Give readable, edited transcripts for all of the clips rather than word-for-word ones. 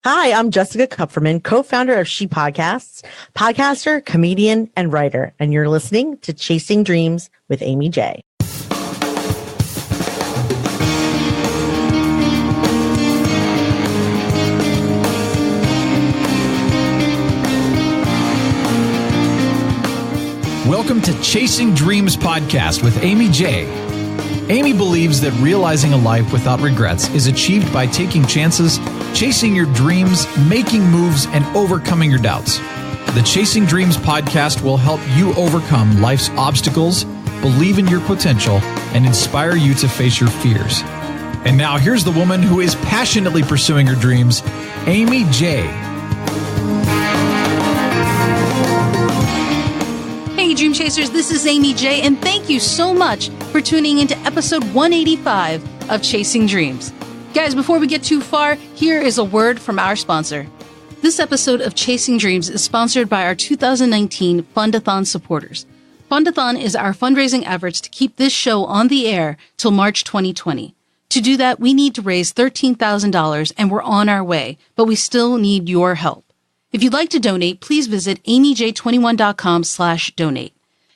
Hi, I'm Jessica Kupferman, co-founder of She Podcasts, podcaster, comedian, and writer, and you're listening to Chasing Dreams with Amy J. Welcome to Chasing Dreams Podcast with Amy J. Amy believes that realizing a life without regrets is achieved by taking chances, chasing your dreams, making moves, and overcoming your doubts. The Chasing Dreams Podcast will help you overcome life's obstacles, believe in your potential, and inspire you to face your fears. And now here's the woman who is passionately pursuing her dreams, Amy J. Hey, Dream Chasers, this is Amy J, and thank you so much for tuning into episode 185 of Chasing Dreams. Guys, before we get too far, here is a word from our sponsor. This episode of Chasing Dreams is sponsored by our 2019 Fundathon supporters. Fundathon is our fundraising efforts to keep this show on the air till March 2020. To do that, we need to raise $13,000, and we're on our way, but we still need your help. If you'd like to donate, please visit amyj21.com/donate.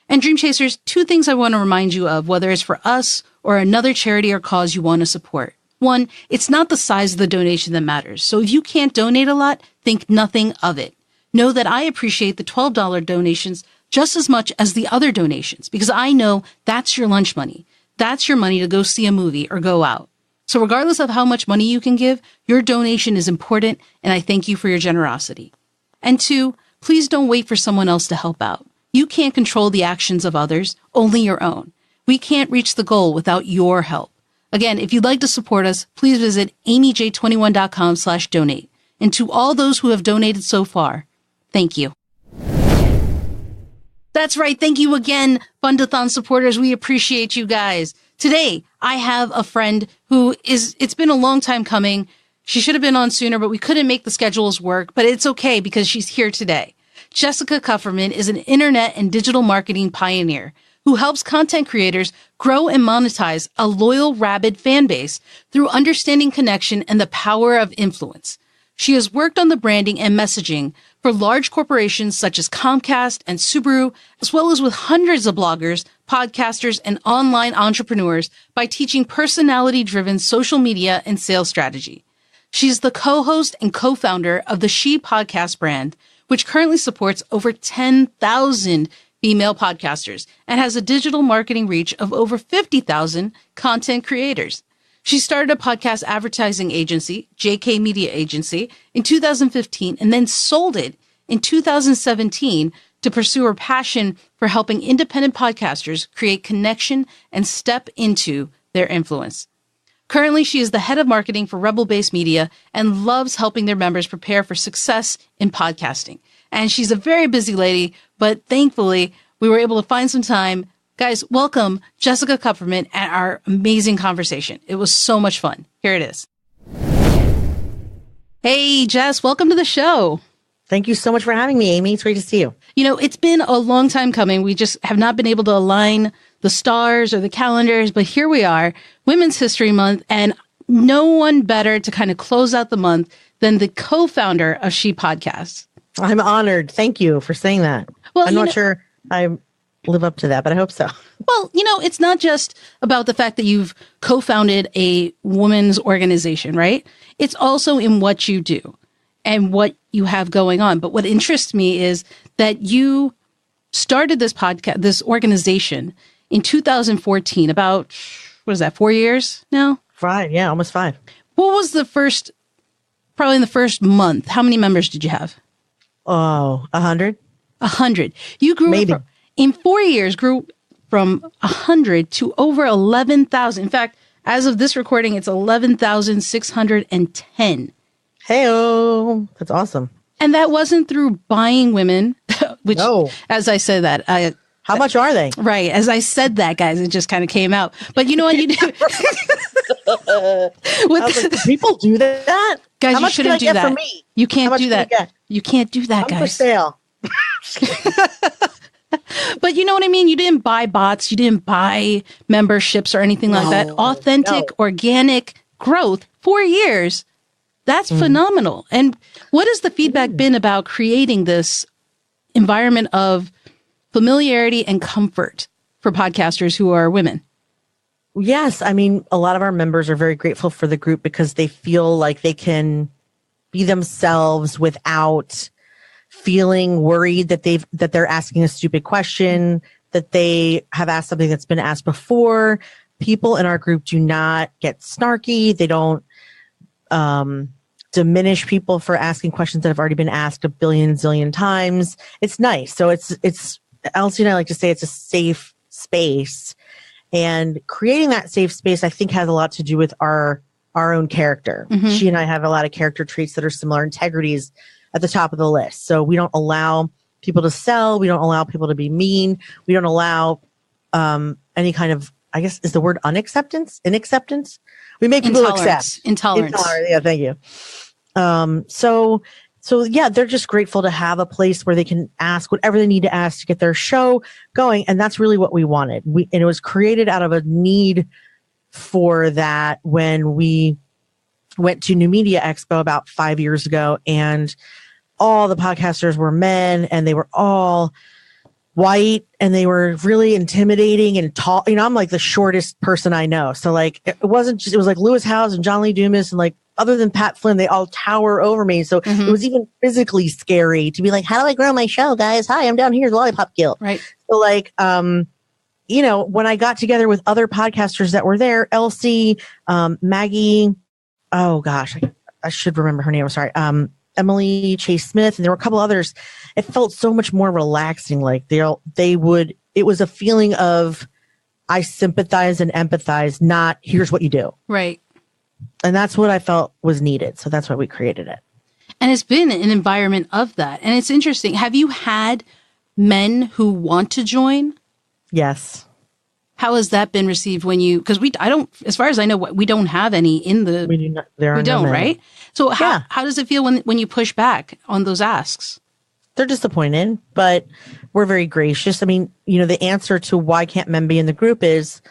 And Dream Chasers, two things I want to remind you of, whether it's for us or another charity or cause you want to support. One, it's not the size of the donation that matters. So if you can't donate a lot, think nothing of it. Know that I appreciate the $12 donations just as much as the other donations, because I know that's your lunch money. That's your money to go see a movie or go out. So regardless of how much money you can give, your donation is important, and I thank you for your generosity. And two, please don't wait for someone else to help out. You can't control the actions of others, only your own. We can't reach the goal without your help. Again, if you'd like to support us, please visit amyj21.com/donate. And to all those who have donated so far, thank you. That's right. Thank you again, Fundathon supporters. We appreciate you guys. Today, I have a friend it's been a long time coming. She should have been on sooner, but we couldn't make the schedules work, but it's okay because she's here today. Jessica Kupferman is an internet and digital marketing pioneer who helps content creators grow and monetize a loyal, rabid fan base through understanding connection and the power of influence. She has worked on the branding and messaging for large corporations such as Comcast and Subaru, as well as with hundreds of bloggers, podcasters, and online entrepreneurs by teaching personality-driven social media and sales strategy. She's the co-host and co-founder of the She Podcast brand, which currently supports over 10,000 female podcasters and has a digital marketing reach of over 50,000 content creators. She started a podcast advertising agency, JK Media Agency, in 2015 and then sold it in 2017 to pursue her passion for helping independent podcasters create connection and step into their influence. Currently, she is the head of marketing for Rebel Base Media and loves helping their members prepare for success in podcasting. And she's a very busy lady, but thankfully, we were able to find some time. Guys, welcome Jessica Kupferman and our amazing conversation. It was so much fun. Here it is. Hey, Jess, welcome to the show. Thank you so much for having me, Amy. It's great to see you. You know, it's been a long time coming. We just have not been able to align the stars or the calendars, but here we are, Women's History Month, and no one better to kind of close out the month than the co-founder of She Podcasts. I'm honored. Thank you for saying that. Well, I'm not sure I live up to that, but I hope so. Well, it's not just about the fact that you've co-founded a women's organization, right? It's also in what you do and what you have going on. But what interests me is that you started this podcast, this organization in 2014, about, 4 years now? 5, yeah, almost 5. What was probably in the first month, how many members did you have? Oh, 100? 100. You grew in 4 years, grew from 100 to over 11,000. In fact, as of this recording, it's 11,610. Hey-oh, that's awesome. And that wasn't through buying women, which, as I said that, how much are they? Right. As I said that, guys, it just kind of came out. But you know what you do? People do that? Guys, you shouldn't do that. For me? You can't do that. You can't do that, guys. I'm for sale. But you know what I mean? You didn't buy bots. You didn't buy memberships or anything like that. Authentic, organic growth. 4 years. That's phenomenal. And what has the feedback been about creating this environment of familiarity and comfort for podcasters who are women? Yes. I mean, a lot of our members are very grateful for the group because they feel like they can be themselves without feeling worried that they're asking a stupid question, that they have asked something that's been asked before. People in our group do not get snarky. They don't diminish people for asking questions that have already been asked a zillion times. It's nice. So it's Elsie and I like to say it's a safe space. And creating that safe space, I think, has a lot to do with our own character. Mm-hmm. She and I have a lot of character traits that are similar. Integrity's at the top of the list. So we don't allow people to sell. We don't allow people to be mean. We don't allow any kind of, I guess, is the word inacceptance? We make people accept. Intolerance. Yeah, thank you. So yeah, they're just grateful to have a place where they can ask whatever they need to ask to get their show going. And that's really what we wanted. And it was created out of a need for that when we went to New Media Expo about 5 years ago, and all the podcasters were men and they were all white and they were really intimidating and tall. You know, I'm like the shortest person I know. So like, it was like Lewis Howes and John Lee Dumas, and like, other than Pat Flynn, they all tower over me. So it was even physically scary to be like, how do I grow my show, guys? Hi, I'm down here, the Lollipop Guild. Right. So like, you know, when I got together with other podcasters that were there, Elsie, Maggie, oh gosh, I should remember her name. I'm sorry. Emily Chase Smith, and there were a couple others. It felt so much more relaxing. Like it was a feeling of, I sympathize and empathize, not here's what you do. Right. And that's what I felt was needed. So that's why we created it. And it's been an environment of that. And it's interesting. Have you had men who want to join? Yes. How has that been received when you, because I don't, as far as I know, we don't have any in the, we do not, there are we don't, no men. Right? So how does it feel when you push back on those asks? They're disappointed, but we're very gracious. I mean, you know, the answer to why can't men be in the group is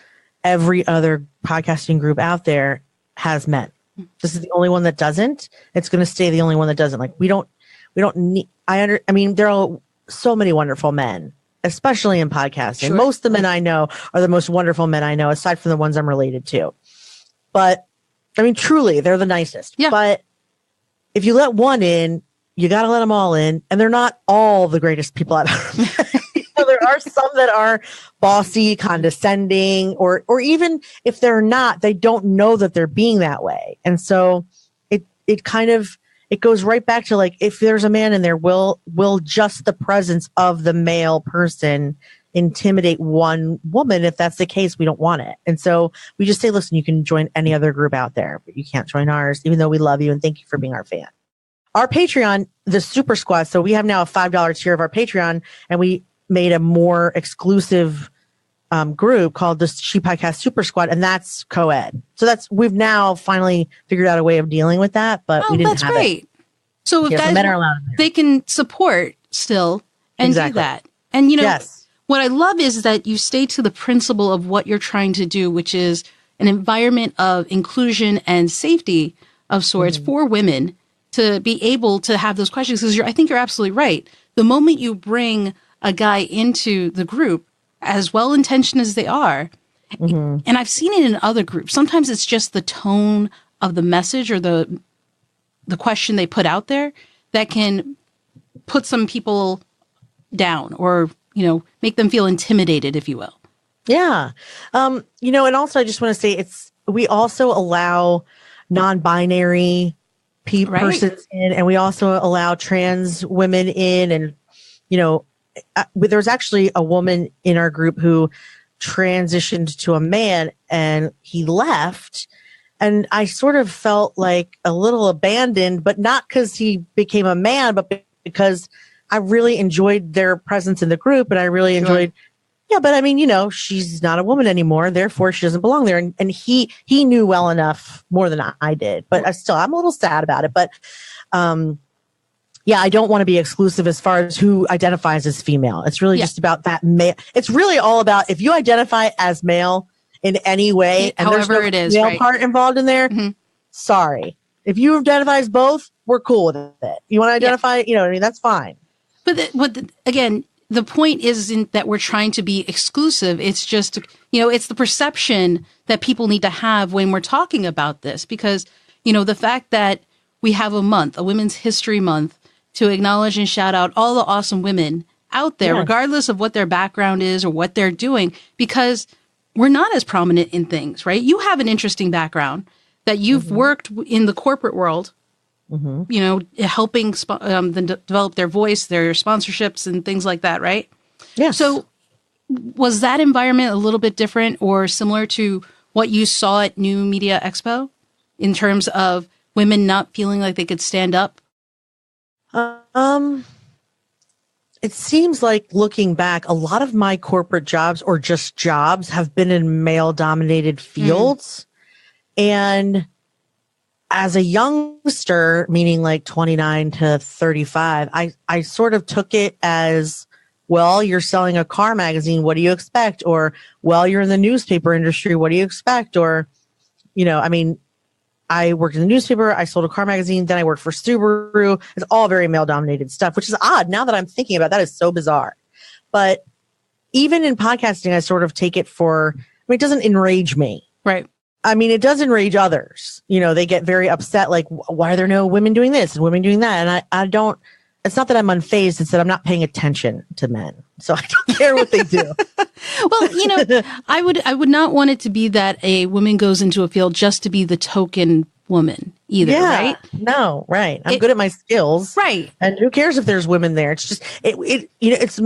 every other podcasting group out there has men. This is the only one that doesn't. It's going to stay the only one that doesn't. Like we don't need, I mean, there are so many wonderful men, especially in podcasting. Sure. Most of the men I know are the most wonderful men I know, aside from the ones I'm related to. But I mean, truly, they're the nicest. Yeah. But if you let one in, you got to let them all in. And they're not all the greatest people I've ever met. There are some that are bossy, condescending, or even if they're not, they don't know that they're being that way. And so it kind of, it goes right back to like, if there's a man in there, will just the presence of the male person intimidate one woman? If that's the case, we don't want it. And so we just say, listen, you can join any other group out there, but you can't join ours, even though we love you and thank you for being our fan. Our Patreon, the Super Squad. So we have now a $5 tier of our Patreon, and we made a more exclusive group called the She Podcast Super Squad, and that's co-ed. So we've now finally figured out a way of dealing with that, but we didn't have great. it. So if guys, men are allowed in there. They can support still and do that. And you know, what I love is that you stay to the principle of what you're trying to do, which is an environment of inclusion and safety of sorts for women to be able to have those questions. Because I think you're absolutely right. The moment you bring a guy into the group, as well-intentioned as they are, and I've seen it in other groups, sometimes it's just the tone of the message or the question they put out there that can put some people down or, you know, make them feel intimidated, if you will. Yeah. You know, and also I just want to say we also allow non-binary persons in, and we also allow trans women in, and, you know, there's actually a woman in our group who transitioned to a man and he left. And I sort of felt like a little abandoned, but not because he became a man, but because I really enjoyed their presence in the group. And I really enjoyed, but I mean, you know, she's not a woman anymore. Therefore, she doesn't belong there. And he knew well enough, more than I did, but I'm a little sad about it. But, I don't want to be exclusive as far as who identifies as female. It's really just about that male. It's really all about if you identify as male in any way, and however there's no it is, male part involved in there. Sorry, If you identify as both, we're cool with it. You want to identify, you know what I mean? That's fine. But again, the point isn't that we're trying to be exclusive. It's just, it's the perception that people need to have when we're talking about this, because, the fact that we have a month, a Women's History Month, to acknowledge and shout out all the awesome women out there, regardless of what their background is or what they're doing, because we're not as prominent in things, right? You have an interesting background that you've worked in the corporate world, helping them develop their voice, their sponsorships and things like that, right? Yeah. So was that environment a little bit different or similar to what you saw at New Media Expo in terms of women not feeling like they could stand up? It seems like, looking back, a lot of my corporate jobs or just jobs have been in male dominated fields. And as a youngster, meaning like 29 to 35, I sort of took it as, well, you're selling a car magazine. What do you expect? Or, well, you're in the newspaper industry. What do you expect? Or, I worked in the newspaper. I sold a car magazine. Then I worked for Subaru. It's all very male dominated stuff, which is odd. Now that I'm thinking about that, is so bizarre. But even in podcasting, I sort of take it it doesn't enrage me. Right. I mean, it does enrage others. They get very upset. Like, why are there no women doing this and women doing that? And I don't, it's not that I'm unfazed. It's that I'm not paying attention to men. So I don't care what they do. Well, I would not want it to be that a woman goes into a field just to be the token woman either, right? No, right. I'm good at my skills. Right. And who cares if there's women there? It's just, it's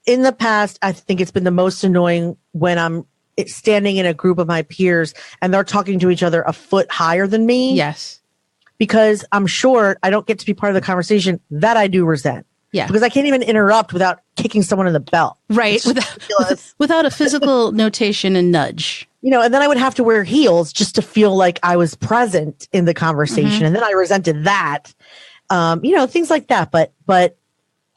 in the past, I think it's been the most annoying when I'm standing in a group of my peers and they're talking to each other a foot higher than me. Yes. Because I'm short, I don't get to be part of the conversation. That I do resent. Yeah. Because I can't even interrupt without kicking someone in the belt. Right. Without a physical notation and nudge. And then I would have to wear heels just to feel like I was present in the conversation. And then I resented that. Things like that. But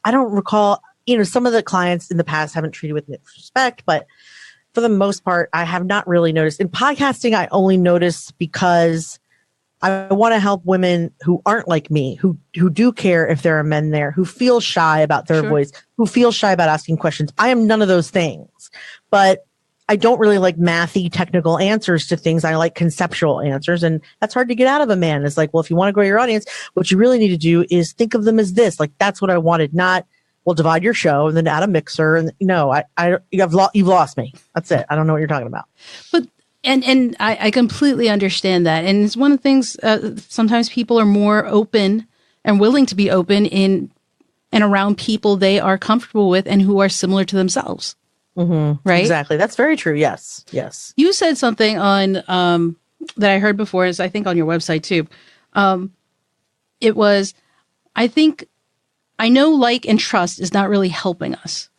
I don't recall, some of the clients in the past haven't treated with respect, but for the most part, I have not really noticed. In podcasting, I only notice because I want to help women who aren't like me, who do care if there are men there, who feel shy about their voice, who feel shy about asking questions. I am none of those things, but I don't really like mathy technical answers to things. I like conceptual answers, and that's hard to get out of a man. It's like, well, if you want to grow your audience, what you really need to do is think of them as this. Like, that's what I wanted, not, well, divide your show and then add a mixer. And you've lost me. That's it. I don't know what you're talking about. But And I completely understand that. And it's one of the things, sometimes people are more open and willing to be open in and around people they are comfortable with and who are similar to themselves. Mm-hmm. Right? Exactly. That's very true. Yes. Yes. You said something on that I heard before, is I think on your website too. It was, I know, like, and trust is not really helping us.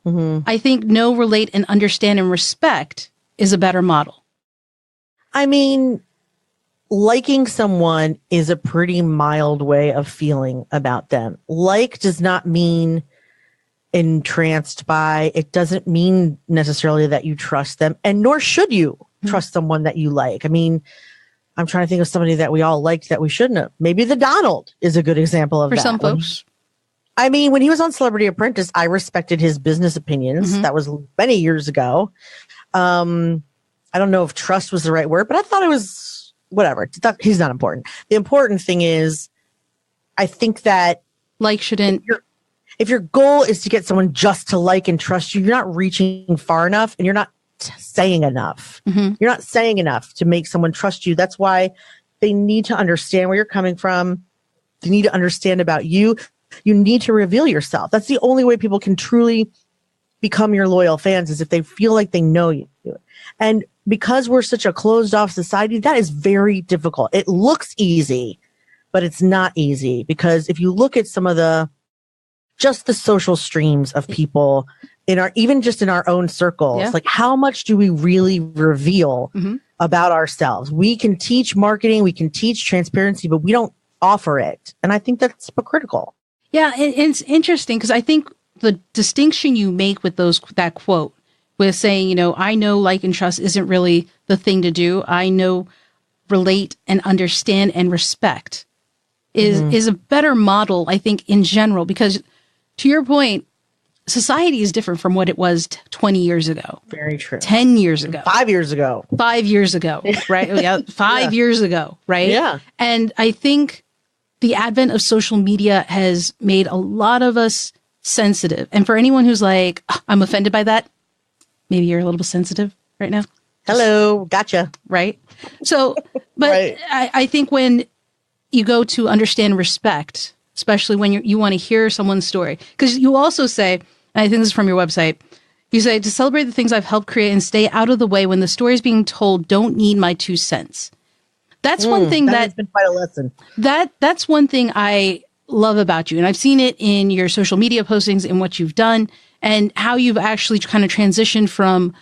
Mm-hmm. I think know, relate, and understand and respect is a better model. I mean, liking someone is a pretty mild way of feeling about them. Like does not mean entranced by. It doesn't mean necessarily that you trust them, and nor should you trust someone that you like. I mean, I'm trying to think of somebody that we all liked that we shouldn't have. Maybe the Donald is a good example of that. For some folks. When he was on Celebrity Apprentice, I respected his business opinions. Mm-hmm. That was many years ago. I don't know if trust was the right word, but I thought it was whatever. He's not important. The important thing is, I think that if your goal is to get someone just to like and trust you, you're not reaching far enough and you're not saying enough. Mm-hmm. You're not saying enough to make someone trust you. That's why they need to understand where you're coming from. They need to understand about you. You need to reveal yourself. That's the only way people can truly become your loyal fans, is if they feel like they know you. And because we're such a closed off society, that is very difficult. It looks easy, but it's not easy, because if you look at some of the social streams of people even just in our own circles, like how much do we really reveal about ourselves? We can teach marketing, we can teach transparency, but we don't offer it. And I think that's hypocritical. Yeah. It's interesting because I think the distinction you make with that quote with saying, I know, like, and trust isn't really the thing to do. I know relate and understand and respect is a better model, I think, in general, because to your point, society is different from what it was 20 years ago. Very true. 10 years ago. 5 years ago. 5 years ago, right? Yeah, 5 years ago, right? Yeah. And I think the advent of social media has made a lot of us sensitive. And for anyone who's like, "Oh, I'm offended by that," maybe you're a little bit sensitive right now. Hello, gotcha. Right? So, but Right. I think when you go to understand respect, especially when you want to hear someone's story, because you also say, and I think this is from your website, you say, to celebrate the things I've helped create and stay out of the way when the stories being told don't need my 2 cents. That's one thing that has been quite a lesson. that's one thing I love about you. And I've seen it in your social media postings and what you've done and how you've actually kind of transitioned from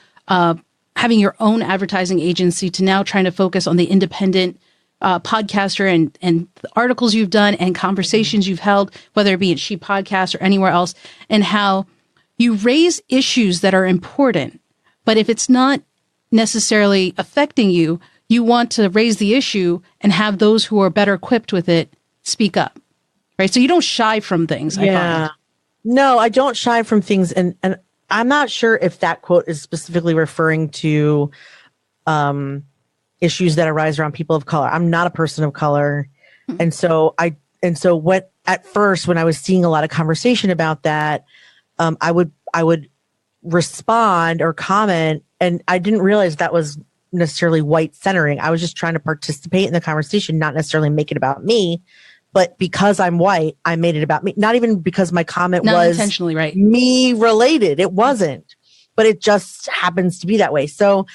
having your own advertising agency to now trying to focus on the independent podcaster and the articles you've done and conversations you've held, whether it be at She Podcast or anywhere else, and how you raise issues that are important. But if it's not necessarily affecting you, you want to raise the issue and have those who are better equipped with it speak up. Right. So you don't shy from things. I find. No, I don't shy from things. And I'm not sure if that quote is specifically referring to issues that arise around people of color. I'm not a person of color. And so what at first, when I was seeing a lot of conversation about that, I would respond or comment, and I didn't realize that was necessarily white centering. I was just trying to participate in the conversation, not necessarily make it about me. But because I'm white, I made it about me. Not even because my comment Not was intentionally right. me related. It wasn't, but it just happens to be that way. So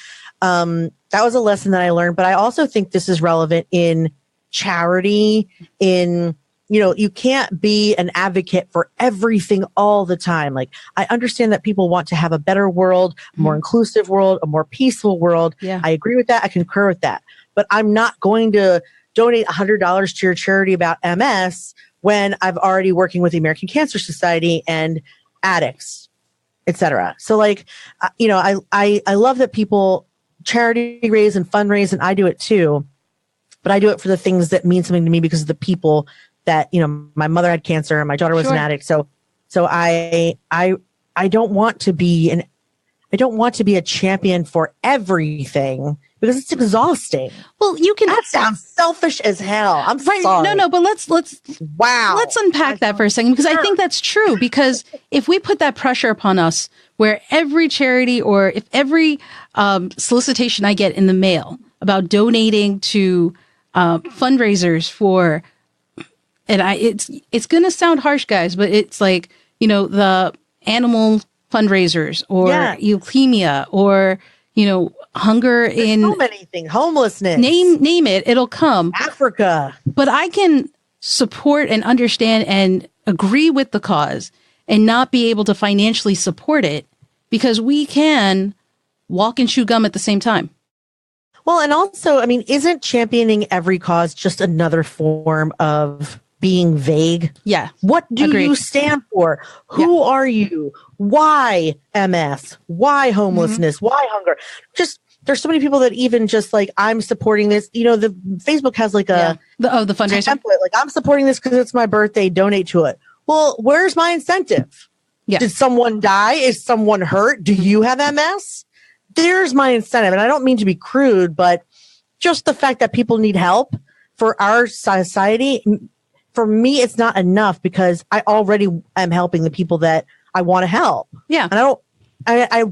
that was a lesson that I learned. But I also think this is relevant in charity. You can't be an advocate for everything all the time. Like, I understand that people want to have a better world, a more inclusive world, a more peaceful world. Yeah. I agree with that. I concur with that. But I'm not going to donate $100 to your charity about MS when I've already working with the American Cancer Society and addicts, etc. So I love that people charity raise and fundraise, and I do it too, but I do it for the things that mean something to me because of the people that, my mother had cancer and my daughter was an addict. So I don't want to be a champion for everything because it's exhausting. Well, That sounds selfish as hell. I'm right. sorry. No, but let's Wow. Let's unpack that for a second, because I think that's true. Because if we put that pressure upon us, where every charity or if every solicitation I get in the mail about donating to fundraisers for, and it's going to sound harsh, guys, but it's like, the animal fundraisers or leukemia or, hunger. There's so many things, homelessness, name it, it'll come. Africa. But I can support and understand and agree with the cause and not be able to financially support it because we can walk and chew gum at the same time. Well, and also, isn't championing every cause just another form of being vague? Yeah. What do Agreed. you stand for? Who are you? Why MS? Why homelessness? Why hunger? Just, there's so many people that even just like, I'm supporting this. The Facebook has like the fundraiser template. Like, I'm supporting this because it's my birthday. Donate to it. Well, where's my incentive? Yeah. Did someone die? Is someone hurt? Do you have MS? There's my incentive. And I don't mean to be crude, but just the fact that people need help for our society, for me, it's not enough because I already am helping the people that I want to help. Yeah. And I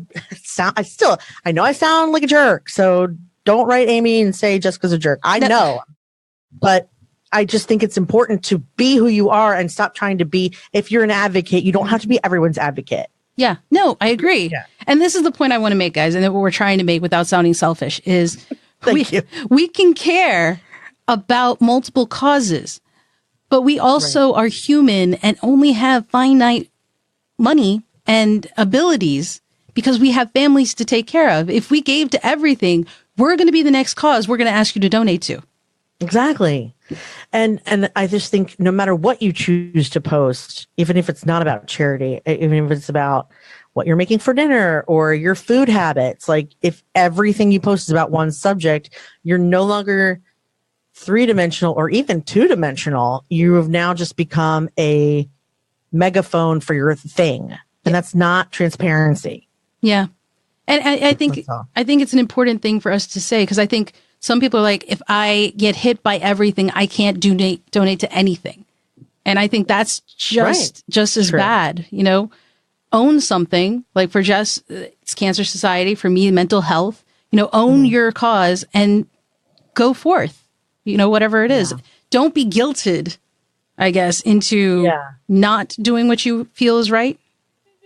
know I sound like a jerk. So don't write Amy and say Jessica's a jerk. I know, but I just think it's important to be who you are and stop trying to be. If you're an advocate, you don't have to be everyone's advocate. Yeah, no, I agree. Yeah. And this is the point I want to make, guys. And what we're trying to make without sounding selfish is you. We can care about multiple causes, but we also are human and only have finite money and abilities because we have families to take care of. If we gave to everything, we're going to be the next cause we're going to ask you to donate to. Exactly. And I just think no matter what you choose to post, even if it's not about charity, even if it's about what you're making for dinner or your food habits, like if everything you post is about one subject, you're no longer three-dimensional or even two-dimensional, you have now just become a megaphone for your thing. And that's not transparency. Yeah. And I think it's an important thing for us to say, because I think some people are like, if I get hit by everything, I can't donate to anything. And I think that's just as bad, you know. Own something, like for Jess, it's Cancer Society, for me, mental health, you know, own your cause and go forth, you know, whatever it is. Don't be guilted, I guess, into not doing what you feel is right,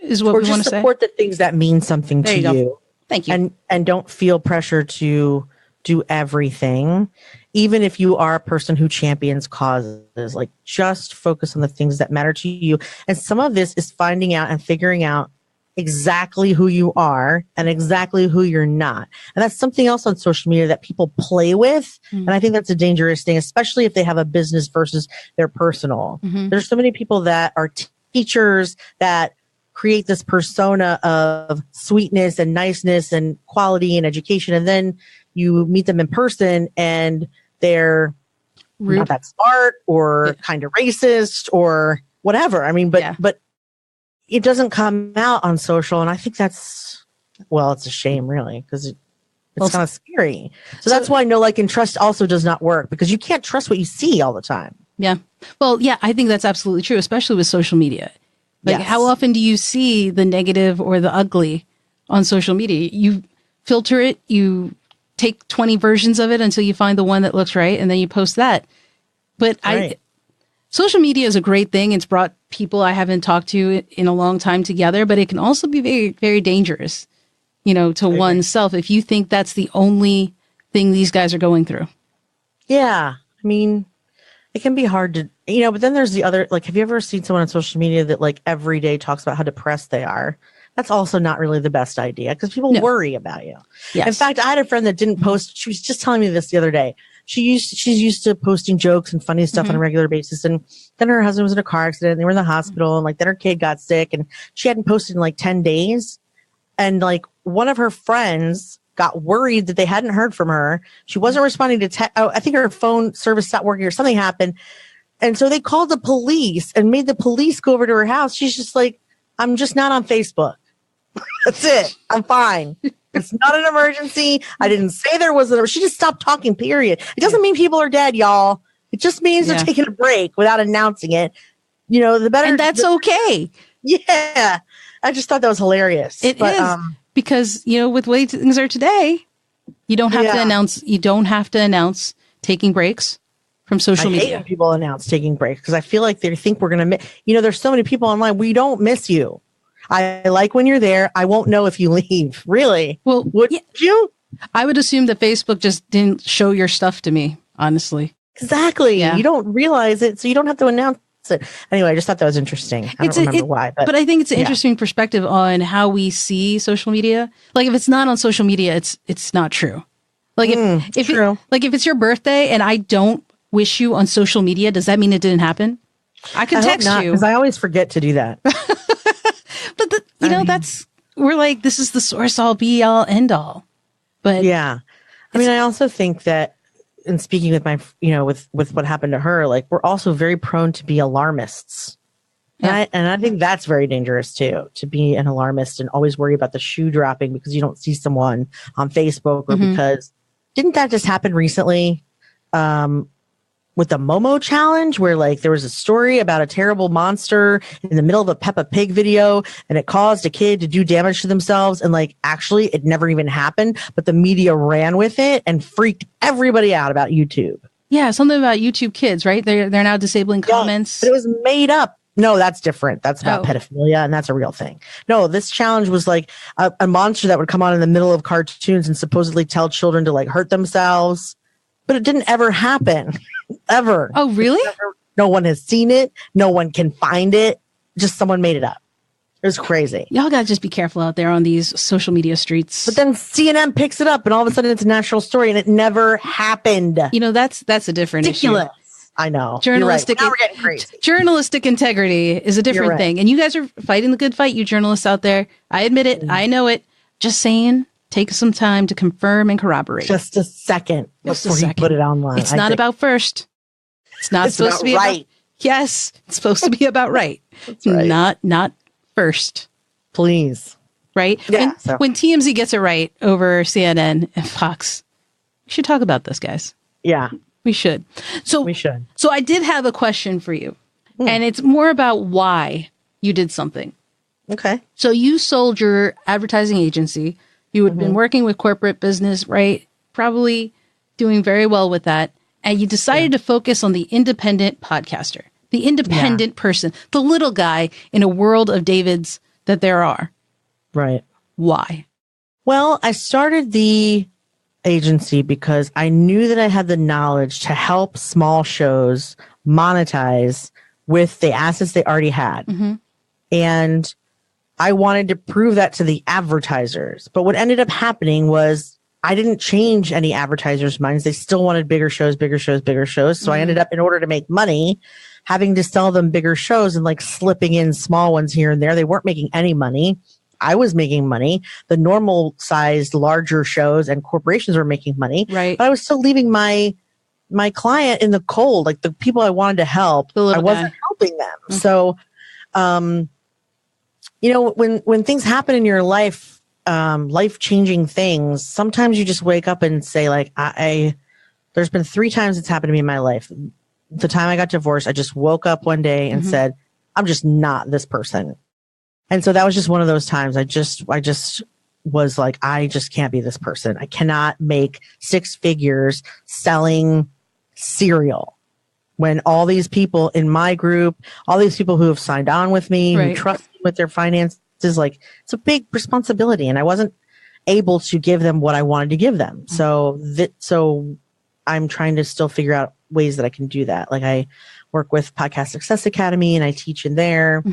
is what we want to say. Or support the things that mean something to you. Thank you. And don't feel pressure to do everything. Even if you are a person who champions causes, like just focus on the things that matter to you. And some of this is finding out and figuring out exactly who you are and exactly who you're not. And that's something else on social media that people play with. And I think that's a dangerous thing, especially if they have a business versus their personal. There's so many people that are teachers that create this persona of sweetness and niceness and quality and education. And then you meet them in person and they're rude, not that smart, or kind of racist, or whatever. I mean, but it doesn't come out on social. And I think that's, well, it's a shame, really, because it's kind of scary. So that's why no, like, and trust also does not work, because you can't trust what you see all the time. Yeah. Well, yeah, I think that's absolutely true, especially with social media. Like, how often do you see the negative or the ugly on social media? You filter it, you take 20 versions of it until you find the one that looks right, and then you post that. But social media is a great thing. It's brought people I haven't talked to in a long time together, but it can also be very, very dangerous, you know, to oneself if you think that's the only thing these guys are going through. Yeah. I mean, it can be hard to, you know, but then there's the other, like, have you ever seen someone on social media that like every day talks about how depressed they are? That's also not really the best idea, because people worry about you. Yes. In fact, I had a friend that didn't post. She was just telling me this the other day. She's used to posting jokes and funny stuff on a regular basis. And then her husband was in a car accident. And they were in the hospital, and like then her kid got sick, and she hadn't posted in like 10 days. And like one of her friends got worried that they hadn't heard from her. She wasn't responding to text. Oh, I think her phone service stopped working or something happened. And so they called the police and made the police go over to her house. She's just like, I'm just not on Facebook. That's it. I'm fine. It's not an emergency. I didn't say there was an. She just stopped talking, period. It doesn't mean people are dead, y'all. It just means they're taking a break without announcing it. You know, the better. And that's okay. Yeah. I just thought that was hilarious. It is. Because, you know, with the way things are today, you don't have to announce. You don't have to announce taking breaks from social media. I hate when people announce taking breaks, because I feel like they think we're going to miss. You know, there's so many people online. We don't miss you. I like when you're there. I won't know if you leave. Really? Well, would you? I would assume that Facebook just didn't show your stuff to me, honestly. Exactly. Yeah. You don't realize it, so you don't have to announce it. Anyway, I just thought that was interesting. I don't remember why. But I think it's an interesting perspective on how we see social media. Like, if it's not on social media, it's not true. Like, if it's your birthday and I don't wish you on social media, does that mean it didn't happen? I can text you. Because I always forget to do that. But we're like, this is the source all, be all, end all. But yeah, I mean, I also think that, in speaking with my, you know, with what happened to her, like, we're also very prone to be alarmists. Yeah. And I think that's very dangerous too, to be an alarmist and always worry about the shoe dropping because you don't see someone on Facebook, or because, didn't that just happen recently? With the Momo challenge, where like there was a story about a terrible monster in the middle of a Peppa Pig video, and it caused a kid to do damage to themselves. And like, actually it never even happened, but the media ran with it and freaked everybody out about YouTube. Yeah. Something about YouTube kids, right? They're now disabling comments. But it was made up. No, that's different. That's about pedophilia, and that's a real thing. No, this challenge was like a monster that would come on in the middle of cartoons and supposedly tell children to like hurt themselves. But it didn't ever happen. Ever. Oh, really? No one has seen it. No one can find it. Just someone made it up. It was crazy. Y'all got to just be careful out there on these social media streets. But then CNN picks it up, and all of a sudden it's a national story, and it never happened. You know, that's a different Ridiculous. Issue. I know. Journalistic, now we're getting crazy. Journalistic integrity is a different thing. And you guys are fighting the good fight, you journalists out there. I admit it. I know it. Just saying, take some time to confirm and corroborate. Just a second before you put it online. It's not about first. It's not supposed to be right. Yes, it's supposed to be about right. That's right. Not first. Please. Right? Yeah. When TMZ gets it right over CNN and Fox, we should talk about this, guys. Yeah. We should. So I did have a question for you. And it's more about why you did something. Okay. So you sold your advertising agency. You had been working with corporate business, right? Probably doing very well with that. And you decided to focus on the independent podcaster, the independent person, the little guy in a world of Davids that there are. Right. Why? Well, I started the agency because I knew that I had the knowledge to help small shows monetize with the assets they already had. And I wanted to prove that to the advertisers. But what ended up happening was I didn't change any advertisers' minds. They still wanted bigger shows, bigger shows, bigger shows. So I ended up, in order to make money, having to sell them bigger shows and like slipping in small ones here and there. They weren't making any money. I was making money. The normal sized, larger shows and corporations were making money. Right. But I was still leaving my client in the cold, like the people I wanted to help. I wasn't helping them. So, you know, when things happen in your life, life-changing things, sometimes you just wake up and say, like, there's been 3 times it's happened to me in my life. The time I got divorced, I just woke up one day and said, I'm just not this person. And so that was just one of those times. I just was like, I just can't be this person. I cannot make 6 figures selling cereal when all these people in my group, all these people who have signed on with me, who trust me with their finances, like, it's a big responsibility. And I wasn't able to give them what I wanted to give them. So I'm trying to still figure out ways that I can do that. Like, I work with Podcast Success Academy and I teach in there.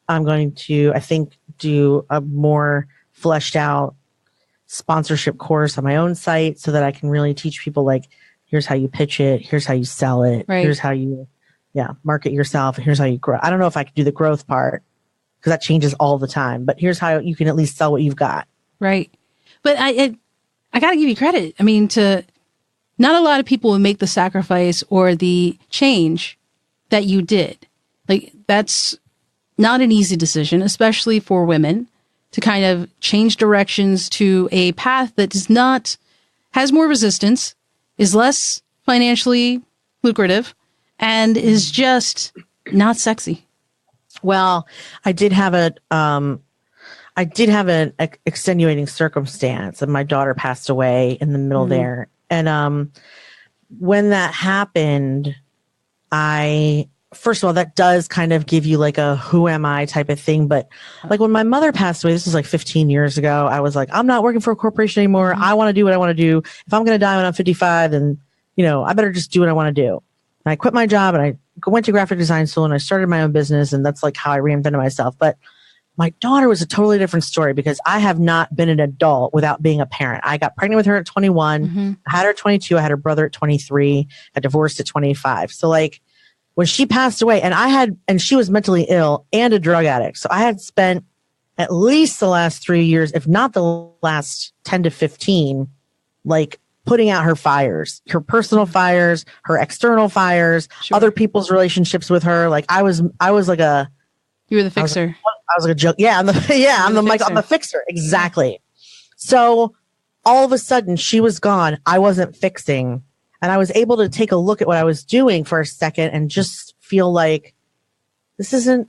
I'm going to, I think, do a more fleshed out sponsorship course on my own site so that I can really teach people, like, here's how you pitch it. Here's how you sell it. Here's how you, market yourself. Here's how you grow. I don't know if I could do the growth part because that changes all the time, but here's how you can at least sell what you've got. Right. But I got to give you credit. I mean, not a lot of people would make the sacrifice or the change that you did. Like, that's not an easy decision, especially for women, to kind of change directions to a path that has more resistance, is less financially lucrative, and is just not sexy. Well, I did have an extenuating circumstance, and my daughter passed away in the middle there. And when that happened, first of all, that does kind of give you like a who am I type of thing. But like when my mother passed away, this was like 15 years ago, I was like, I'm not working for a corporation anymore. I want to do what I want to do. If I'm going to die when I'm 55, then, I better just do what I want to do. And I quit my job and I went to graphic design school and I started my own business. And that's like how I reinvented myself. But my daughter was a totally different story because I have not been an adult without being a parent. I got pregnant with her at 21. I had her at 22. I had her brother at 23. I divorced at 25. So like, when she passed away, and she was mentally ill and a drug addict. So I had spent at least the last 3 years, if not the last 10 to 15, like putting out her fires, her personal fires, her external fires, other people's relationships with her. Like I was like you were the fixer. I was like a joke. Yeah. I'm the fixer. Exactly. So all of a sudden she was gone. I wasn't fixing. And I was able to take a look at what I was doing for a second and just feel like this isn't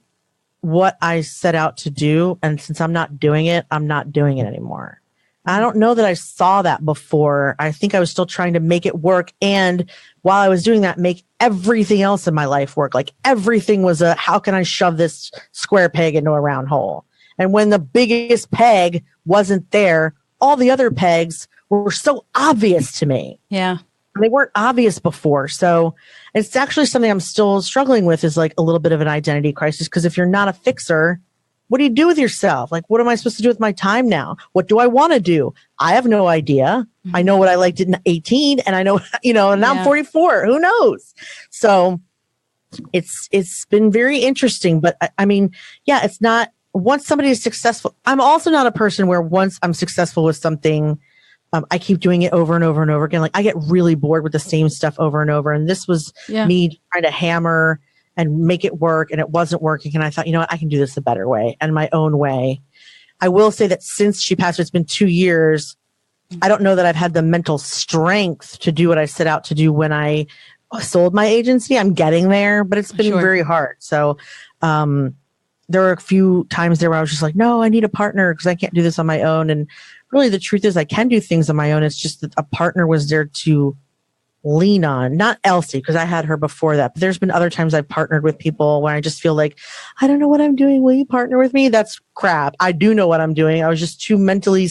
what I set out to do. And since I'm not doing it, I'm not doing it anymore. I don't know that I saw that before. I think I was still trying to make it work. And while I was doing that, make everything else in my life work. Like everything was how can I shove this square peg into a round hole? And when the biggest peg wasn't there, all the other pegs were so obvious to me. Yeah. They weren't obvious before. So it's actually something I'm still struggling with, is like a little bit of an identity crisis. Because if you're not a fixer, what do you do with yourself? Like, what am I supposed to do with my time now? What do I want to do? I have no idea. I know what I liked at 18 and I know, and now I'm 44. Who knows? So it's been very interesting. But I mean, it's not once somebody is successful, I'm also not a person where once I'm successful with something, I keep doing it over and over and over again. Like I get really bored with the same stuff over and over. And this was me trying to hammer and make it work, and it wasn't working. And I thought, you know what, I can do this the better way and my own way. I will say that since she passed, it's been 2 years. I don't know that I've had the mental strength to do what I set out to do when I sold my agency. I'm getting there, but it's been very hard. So, there were a few times there where I was just like, no, I need a partner because I can't do this on my own. And really the truth is I can do things on my own. It's just that a partner was there to lean on, not Elsie, because I had her before that. But there's been other times I've partnered with people where I just feel like, I don't know what I'm doing. Will you partner with me? That's crap. I do know what I'm doing. I was just too mentally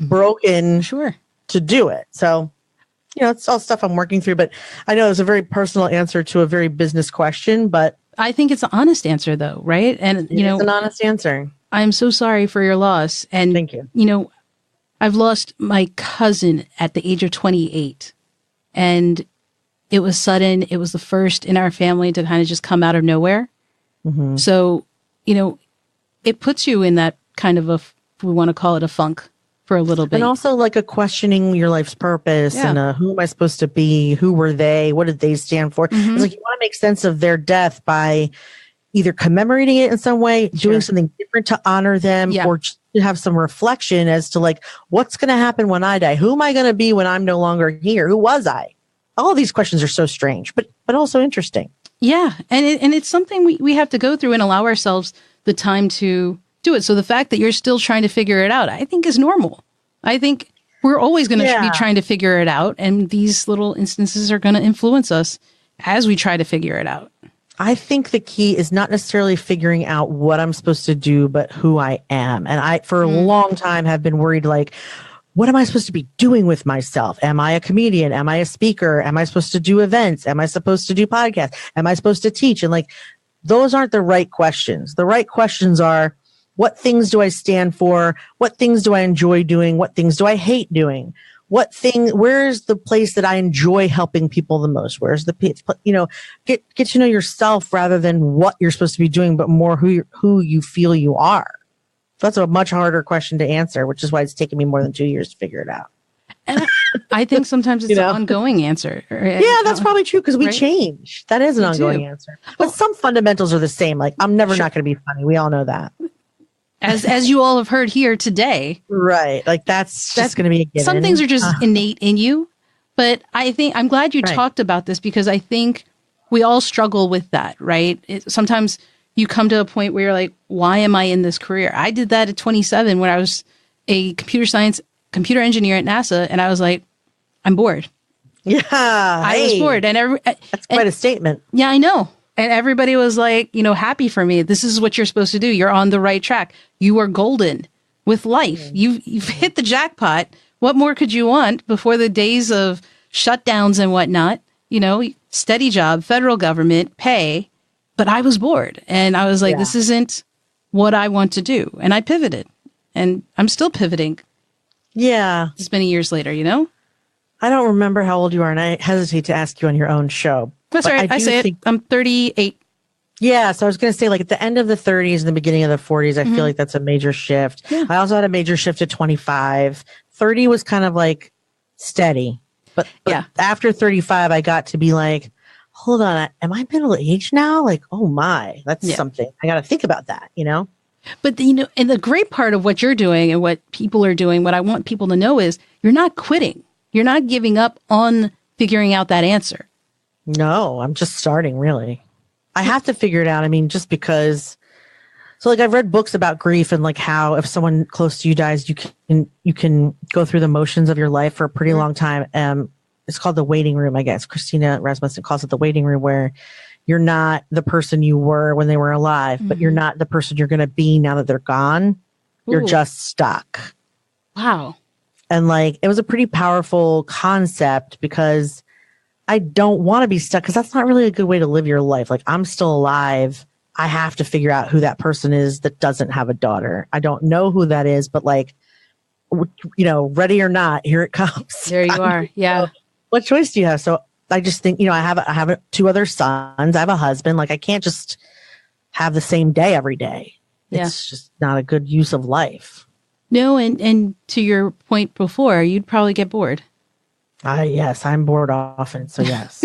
broken to do it. So, you know, it's all stuff I'm working through, but I know it's a very personal answer to a very business question, but I think it's an honest answer though, right? And you know, it's an honest answer. I'm so sorry for your loss. And thank you. You know, I've lost my cousin at the age of 28. And it was sudden. It was the first in our family to kind of just come out of nowhere. Mm-hmm. So, you know, it puts you in that kind of we want to call it a funk for a little bit. And also like a questioning your life's purpose and who am I supposed to be? Who were they? What did they stand for? Mm-hmm. It's like you want to make sense of their death by either commemorating it in some way, doing something different to honor them, or just to have some reflection as to like, what's going to happen when I die? Who am I going to be when I'm no longer here? Who was I? All of these questions are so strange, but also interesting. Yeah. And it's something we have to go through and allow ourselves the time to do it. So the fact that you're still trying to figure it out, I think is normal. I think we're always going to be trying to figure it out. And these little instances are going to influence us as we try to figure it out. I think the key is not necessarily figuring out what I'm supposed to do, but who I am. And I, for a long time, have been worried, like, what am I supposed to be doing with myself? Am I a comedian? Am I a speaker? Am I supposed to do events? Am I supposed to do podcasts? Am I supposed to teach? And like, those aren't the right questions. The right questions are, what things do I stand for? What things do I enjoy doing? What things do I hate doing? Where's the place that I enjoy helping people the most? Where's the, you know, get to know yourself rather than what you're supposed to be doing, but more who you feel you are. So that's a much harder question to answer, which is why it's taken me more than 2 years to figure it out. And I think sometimes it's an ongoing answer. Right? Yeah, that's probably true because we change. That is an ongoing answer. But some fundamentals are the same. Like, I'm never not going to be funny. We all know that. As you all have heard here today. Right. Like that's just going to be a given. Some things are just innate in you. But I'm glad you talked about this because I think we all struggle with that, right? Sometimes you come to a point where you're like, why am I in this career? I did that at 27 when I was a computer engineer at NASA. And I was like, I'm bored. Yeah. I was bored. And that's quite a statement. Yeah, I know. And everybody was like, you know, happy for me. This is what you're supposed to do. You're on the right track. You are golden with life. You've hit the jackpot. What more could you want before the days of shutdowns and whatnot? You know, steady job, federal government, pay. But I was bored. And I was like, this isn't what I want to do. And I pivoted. And I'm still pivoting. Yeah. This many years later, you know? I don't remember how old you are, and I hesitate to ask you on your own show. That's right. I say it. I'm 38. Yeah. So I was going to say, like, at the end of the 30s and the beginning of the 40s, I feel like that's a major shift. Yeah. I also had a major shift at 25. 30 was kind of like steady. But after 35, I got to be like, hold on, am I middle aged now? Like, oh my, that's something. I got to think about that, you know? But, you know, and the great part of what you're doing and what people are doing, what I want people to know is you're not quitting. You're not giving up on figuring out that answer. No, I'm just starting, really. I have to figure it out. I mean, just because. So, like, I've read books about grief and like how if someone close to you dies, you can go through the motions of your life for a pretty long time. It's called the waiting room, I guess. Christina Rasmussen calls it the waiting room, where you're not the person you were when they were alive, but you're not the person you're going to be now that they're gone. You're just stuck. Wow. And like, it was a pretty powerful concept because I don't want to be stuck because that's not really a good way to live your life. Like, I'm still alive. I have to figure out who that person is that doesn't have a daughter. I don't know who that is, but like, you know, ready or not, here it comes. There you are. Yeah. What choice do you have? So I just think, you know, I have 2 other sons. I have a husband. Like, I can't just have the same day every day. It's just not a good use of life. No, and to your point before, you'd probably get bored. Yes, I'm bored often. So yes.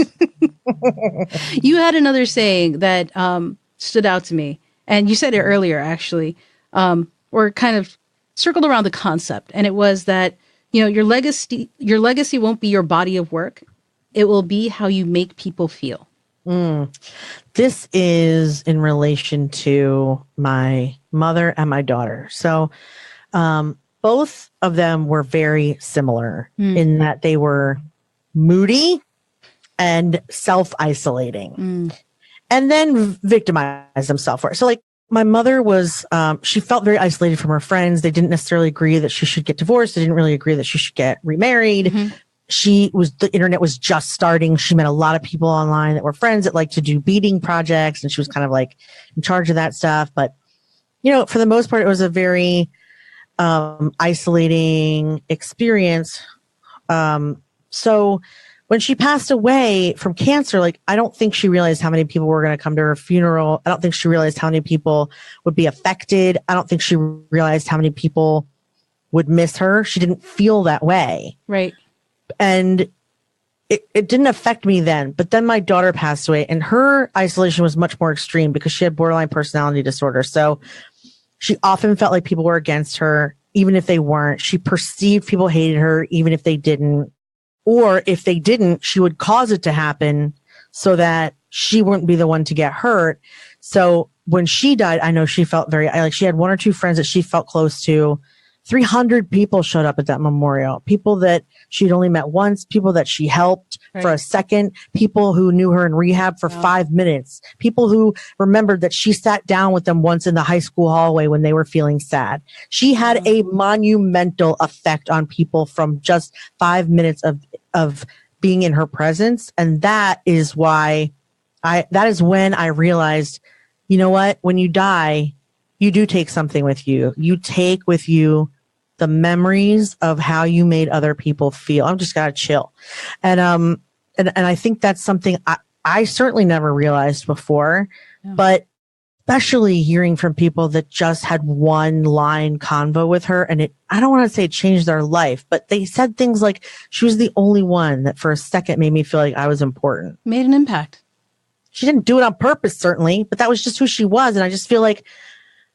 You had another saying that stood out to me, and you said it earlier, actually, or kind of circled around the concept. And it was that, your legacy won't be your body of work. It will be how you make people feel. This is in relation to my mother and my daughter. So, both of them were very similar in that they were moody and self-isolating and then victimized themselves for it. So like my mother was, she felt very isolated from her friends. They didn't necessarily agree that she should get divorced. They didn't really agree that she should get remarried. The internet was just starting. She met a lot of people online that were friends that liked to do beading projects. And she was kind of like in charge of that stuff. But, for the most part, it was a very, isolating experience. So when she passed away from cancer, like, I don't think she realized how many people were going to come to her funeral. I don't think she realized how many people would be affected. I don't think she realized how many people would miss her. She didn't feel that way. Right. And it didn't affect me then. But then my daughter passed away, and her isolation was much more extreme because she had borderline personality disorder. So she often felt like people were against her, even if they weren't. She perceived people hated her, even if they didn't. Or if they didn't, she would cause it to happen so that she wouldn't be the one to get hurt. So when she died, I know she felt she had one or two friends that she felt close to. 300 people showed up at that memorial. People that she'd only met once, people that she helped for a second, people who knew her in rehab for 5 minutes, people who remembered that she sat down with them once in the high school hallway when they were feeling sad. She had a monumental effect on people from just 5 minutes of being in her presence. And that is when I realized, you know what, when you die, you do take something with you. You take with you the memories of how you made other people feel. I'm just gotta chill. And I think that's something I certainly never realized before, but especially hearing from people that just had one line convo with her. And I don't want to say it changed their life, but they said things like she was the only one that for a second made me feel like I was important. Made an impact. She didn't do it on purpose, certainly, but that was just who she was. And I just feel like,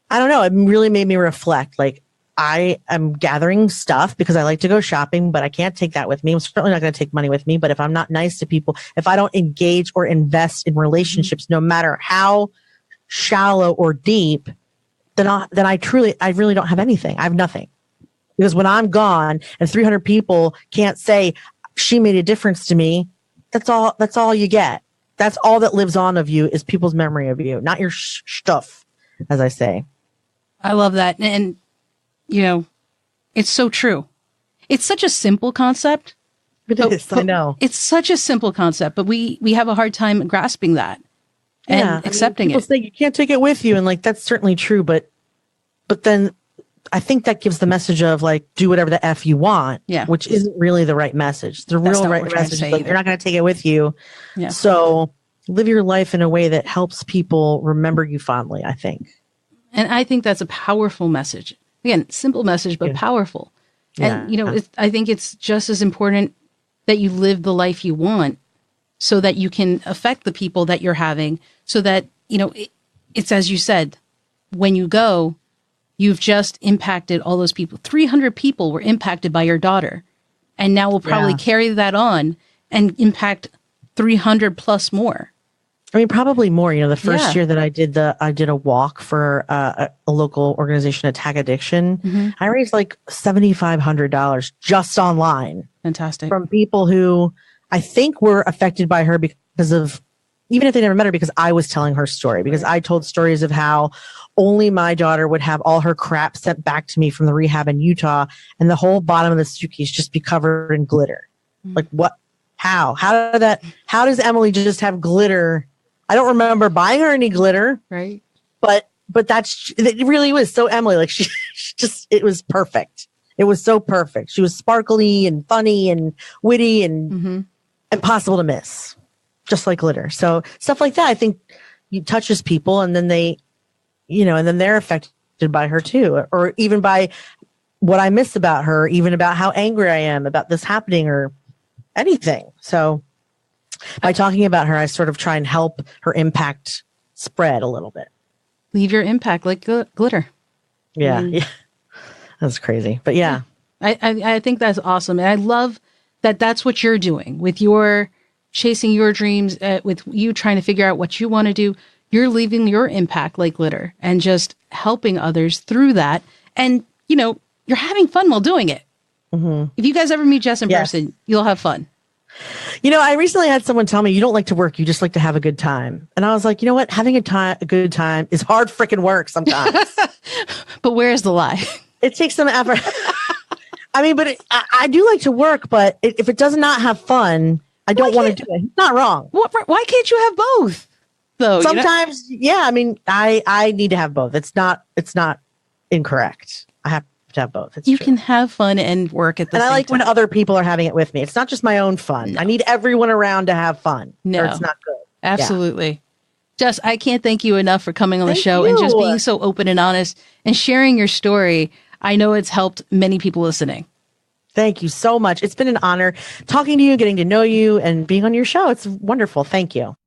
I don't know, it really made me reflect. Like, I am gathering stuff because I like to go shopping, but I can't take that with me. I'm certainly not going to take money with me. But if I'm not nice to people, if I don't engage or invest in relationships, no matter how shallow or deep, then I really don't have anything. I have nothing. Because when I'm gone and 300 people can't say she made a difference to me, that's all you get. That's all that lives on of you is people's memory of you, not your stuff, as I say. I love that. And, it's so true. It's such a simple concept. It is, I know. It's such a simple concept, but we have a hard time grasping that and accepting people it. Say you can't take it with you. And like, that's certainly true. But then I think that gives the message of like, do whatever the F you want, which isn't really the right message. The real right message is like, you're not going to take it with you. Yeah. So live your life in a way that helps people remember you fondly, I think. And I think that's a powerful message. Again, simple message, but powerful. And, I think it's just as important that you live the life you want so that you can affect the people that you're having so that, it's as you said, when you go, you've just impacted all those people. 300 people were impacted by your daughter. And now we'll probably carry that on and impact 300 plus more. I mean, probably more. The first year that I did a walk for a local organization, Attack Addiction. I raised like $7,500 just online. Fantastic. From people who I think were affected by her because of, even if they never met her, because I was telling her story, because I told stories of how only my daughter would have all her crap sent back to me from the rehab in Utah, and the whole bottom of the suitcase just be covered in glitter. Like what? How does Emily just have glitter? I don't remember buying her any glitter. Right. But it really was so Emily. Like she just, it was perfect. It was so perfect. She was sparkly and funny and witty and impossible to miss, just like glitter. So stuff like that, I think touches people, and then they, and then they're affected impacted by her too, or even by what I miss about her, even about how angry I am about this happening or anything. So by talking about her, I sort of try and help her impact spread a little bit. Leave your impact like glitter. Yeah. Yeah. That's crazy. But yeah. I think that's awesome. And I love that that's what you're doing with your chasing your dreams, with you trying to figure out what you want to do. You're leaving your impact like glitter and just helping others through that. And, you know, you're having fun while doing it. Mm-hmm. If you guys ever meet Jess in person, you'll have fun. You know, I recently had someone tell me, you don't like to work, you just like to have a good time. And I was like, you know what? Having a good time is hard freaking work sometimes. But where's the lie? It takes some effort. I mean, but I do like to work, but if it does not have fun, I don't want to do it. It's not wrong. Why can't you have both? Though sometimes, yeah. I mean, I need to have both. It's not incorrect. I have to have both. You can have fun and work at the same time. And I like when other people are having it with me. It's not just my own fun. No. I need everyone around to have fun. No, or it's not good. Absolutely. Yeah. Jess, I can't thank you enough for coming on the show and just being so open and honest and sharing your story. I know it's helped many people listening. Thank you so much. It's been an honor talking to you, getting to know you, and being on your show. It's wonderful. Thank you.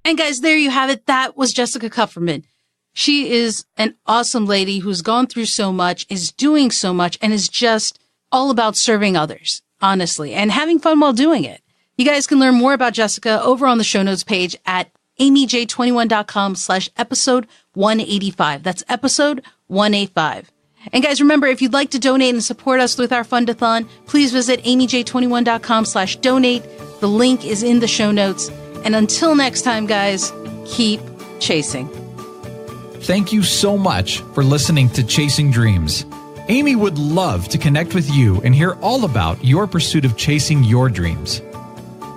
And guys, there you have it. That was Jessica Kupferman. She is an awesome lady who's gone through so much, is doing so much, and is just all about serving others, honestly, and having fun while doing it. You guys can learn more about Jessica over on the show notes page at amyj21.com/episode 185. That's episode 185. And guys, remember, if you'd like to donate and support us with our Fundathon, please visit amyj21.com/donate. The link is in the show notes. And until next time, guys, keep chasing. Thank you so much for listening to Chasing Dreams. Amy would love to connect with you and hear all about your pursuit of chasing your dreams.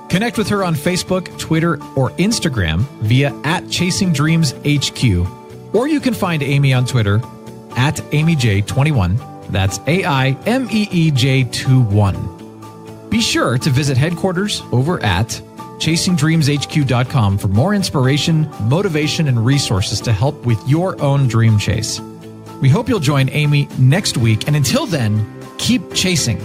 Connect with her on Facebook, Twitter, or Instagram via @ChasingDreamsHQ. Or you can find Amy on Twitter @AmyJ21. That's AIMEEJ21. Be sure to visit headquarters over at ChasingDreamsHQ.com for more inspiration, motivation, and resources to help with your own dream chase. We hope you'll join Amy next week, and until then, keep chasing.